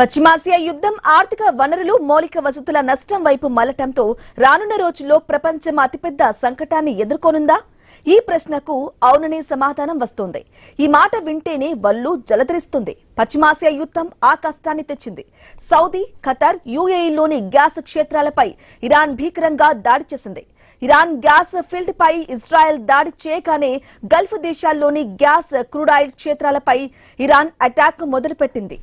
పశ్చిమాసియా యుద్ధం ఆర్థిక వనరులు మౌలిక వసతుల నష్టం వైపు మళ్లటంతో రానున్న రోజుల్లో ప్రపంచం అతిపెద్ద సంకటాన్ని ఎదుర్కొనుందా? ఈ ప్రశ్నకు అవుననే సమాధానం వస్తోంది. ఈ మాట వింటేనే వల్లు జలధరిస్తుంది. పశ్చిమాసియా యుద్ధం ఆ కష్టాన్ని తెచ్చింది. సౌదీ, ఖతార్, యుఏఈలోని గ్యాస్ క్షేత్రాలపై ఇరాన్ భీకరంగా దాడి చేసింది. ఇరాన్ గ్యాస్ ఫీల్డ్ పై ఇజ్రాయెల్ దాడి చేయగానే గల్ఫ్ దేశాల్లోని గ్యాస్ క్రూడ్ ఆయిల్ క్షేత్రాలపై ఇరాన్ అటాక్ మొదలుపెట్టింది.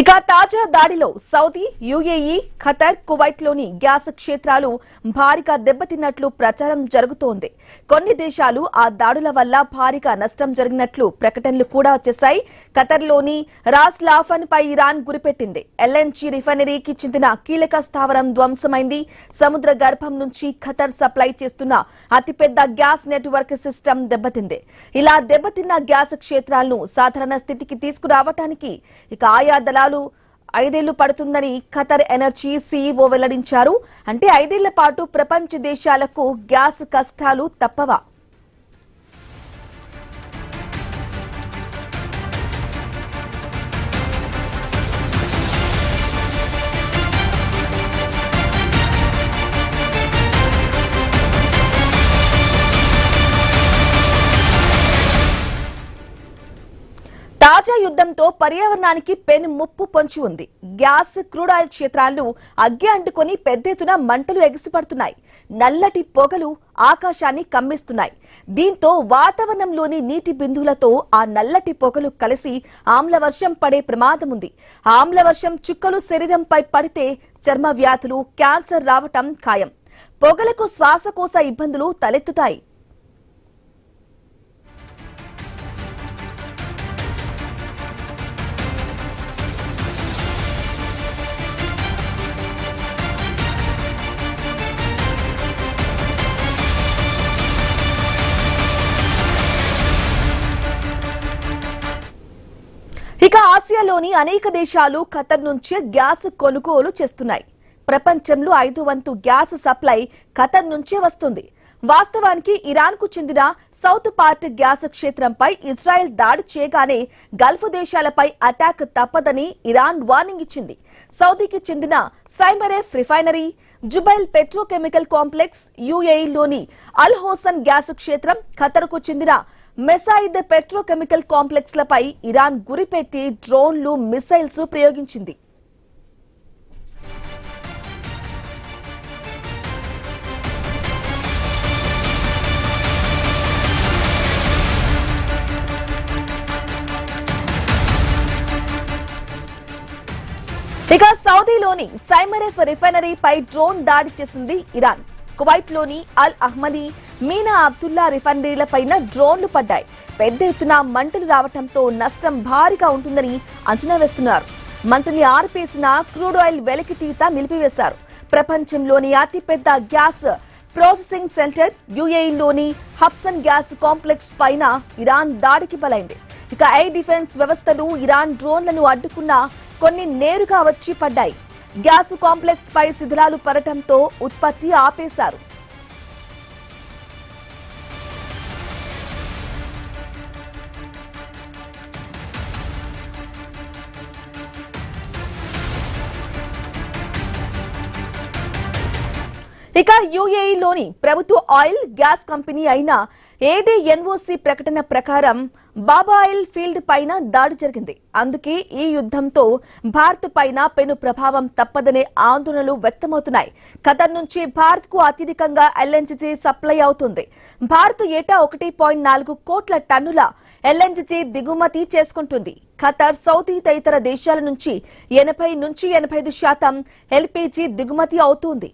ఇక తాజా దాడిలో సౌదీ, యుఏఈ, ఖతార్, కువైట్లోని గ్యాస్ క్షేత్రాలు భారీగా దెబ్బతిన్నట్లు ప్రచారం జరుగుతోంది. కొన్ని దేశాలు ఆ దాడుల వల్ల భారీగా నష్టం జరిగినట్లు ప్రకటనలు కూడా వచ్చేశాయి. ఖతార్లోని రాస్ లాఫన్ పై ఇరాన్ గురిపెట్టింది. ఎల్ఎన్జీ రిఫైనరీకి చెందిన కీలక స్థావరం ధ్వంసమైంది. సముద్ర గర్భం నుంచి ఖతార్ సప్లై చేస్తున్న అతిపెద్ద గ్యాస్ నెట్వర్క్ సిస్టమ్ దెబ్బతింది. ఇలా దెబ్బతిన్న గ్యాస్ క్షేత్రాలను సాధారణ స్థితికి తీసుకురావడానికి ఇక ఆయా దళాలు 5 ఏళ్లు పడుతుందని ఖతార్ ఎనర్జీ సీఈఓ వెల్లడించారు. అంటే 5 ఏళ్ల పాటు ప్రపంచ దేశాలకు గ్యాస్ కష్టాలు తప్పవా? తాజా యుద్ధంతో పర్యావరణానికి పెను ముప్పు పొంచి ఉంది. గ్యాస్, క్రూడ్ ఆయిల్ క్షేత్రాలను అగ్గి అంటుకుని పెద్ద ఎత్తున మంటలు ఎగిసిపడుతున్నాయి. నల్లటి పొగలు ఆకాశాన్ని కమ్మిస్తున్నాయి. దీంతో వాతావరణంలోని నీటి బిందువులతో ఆ నల్లటి పొగలు కలిసి ఆమ్లవర్షం పడే ప్రమాదం ఉంది. ఆమ్లవర్షం చుక్కలు శరీరంపై పడితే చర్మ వ్యాధులు, క్యాన్సర్ రావటం ఖాయం. పొగలకు శ్వాసకోశ ఇబ్బందులు తలెత్తుతాయి. ఇక ఆసియాలోని అనేక దేశాలు ఖతార్ నుంచి గ్యాస్ కొనుగోలు చేస్తున్నాయి. ప్రపంచంలో 5వ వంతు గ్యాస్ సప్లై ఖతార్ నుంచే వస్తుంది. వాస్తవానికి ఇరాన్ కు చెందిన సౌత్ పార్ట్ గ్యాస్ క్షేత్రంపై ఇజ్రాయెల్ దాడి చేయగానే గల్ఫ్ దేశాలపై అటాక్ తప్పదని ఇరాన్ వార్నింగ్ ఇచ్చింది. సౌదీకి చెందిన సైమరెఫ్ రిఫైనరీ, జుబైల్ పెట్రోకెమికల్ కాంప్లెక్స్, యుఏఈలోని అల్ హోసన్ గ్యాస్ క్షేత్రం, ఖతార్ కు చెందిన మెసాయిద్ పెట్రోకెమికల్ కాంప్లెక్స్ లపై ఇరాన్ గురిపెట్టి డ్రోన్లు, మిసైల్స్ ప్రయోగించింది. ఇక సౌదీలోని సైమరెఫ్ రిఫైనరీపై డ్రోన్ దాడి చేసింది ఇరాన్. కువైట్లోని అల్ అహ్మదీ, మీనా అబ్దుల్లా రిఫైనరీలపైన డ్రోన్లు పడ్డాయి. పెద్ద ఎత్తున మంటలు రావడంతో నష్టం భారీగా ఉంటుందని అంచనా వేస్తున్నారు. మంటల్ని ఆర్పేసిన క్రూడ్ ఆయిల్ వెలికితీత నిలిపివేశారు. ప్రపంచంలోని అతిపెద్ద గ్యాస్ ప్రాసెసింగ్ సెంటర్ యుఏఈలోని హబ్సన్ గ్యాస్ కాంప్లెక్స్ పైన ఇరాన్ దాడికి బలైంది. ఇక ఎయిర్ డిఫెన్స్ వ్యవస్థలు ఇరాన్ డ్రోన్లను అడ్డుకున్నా కొన్ని నేరుగా వచ్చి పడ్డాయి. గ్యాస్ కాంప్లెక్స్ పై శిథిలాలు పడటంతో ఉత్పత్తి ఆపేశారు. ఇక యుఏఈలోని ప్రభుత్వ ఆయిల్, గ్యాస్ కంపెనీ అయిన ఏడీఎన్ఓసీ ప్రకటన ప్రకారం బాబా ఆయిల్ ఫీల్డ్ పైన దాడి జరిగింది. అందుకే ఈ యుద్ధంతో భారత్ పైన పెను ప్రభావం తప్పదనే ఆందోళనలు వ్యక్తమవుతున్నాయి. ఖతార్ నుంచి భారత్ కు అత్యధికంగా ఎల్ఎన్జీ సప్లై అవుతుంది. భారత్ ఏటా 1.4 కోట్ల టన్నుల ఎల్ఎన్జీ దిగుమతి చేసుకుంటుంది. ఖతార్, సౌదీ తదితర దేశాల నుంచి 80 నుంచి 85% ఎల్పీజీ దిగుమతి అవుతుంది.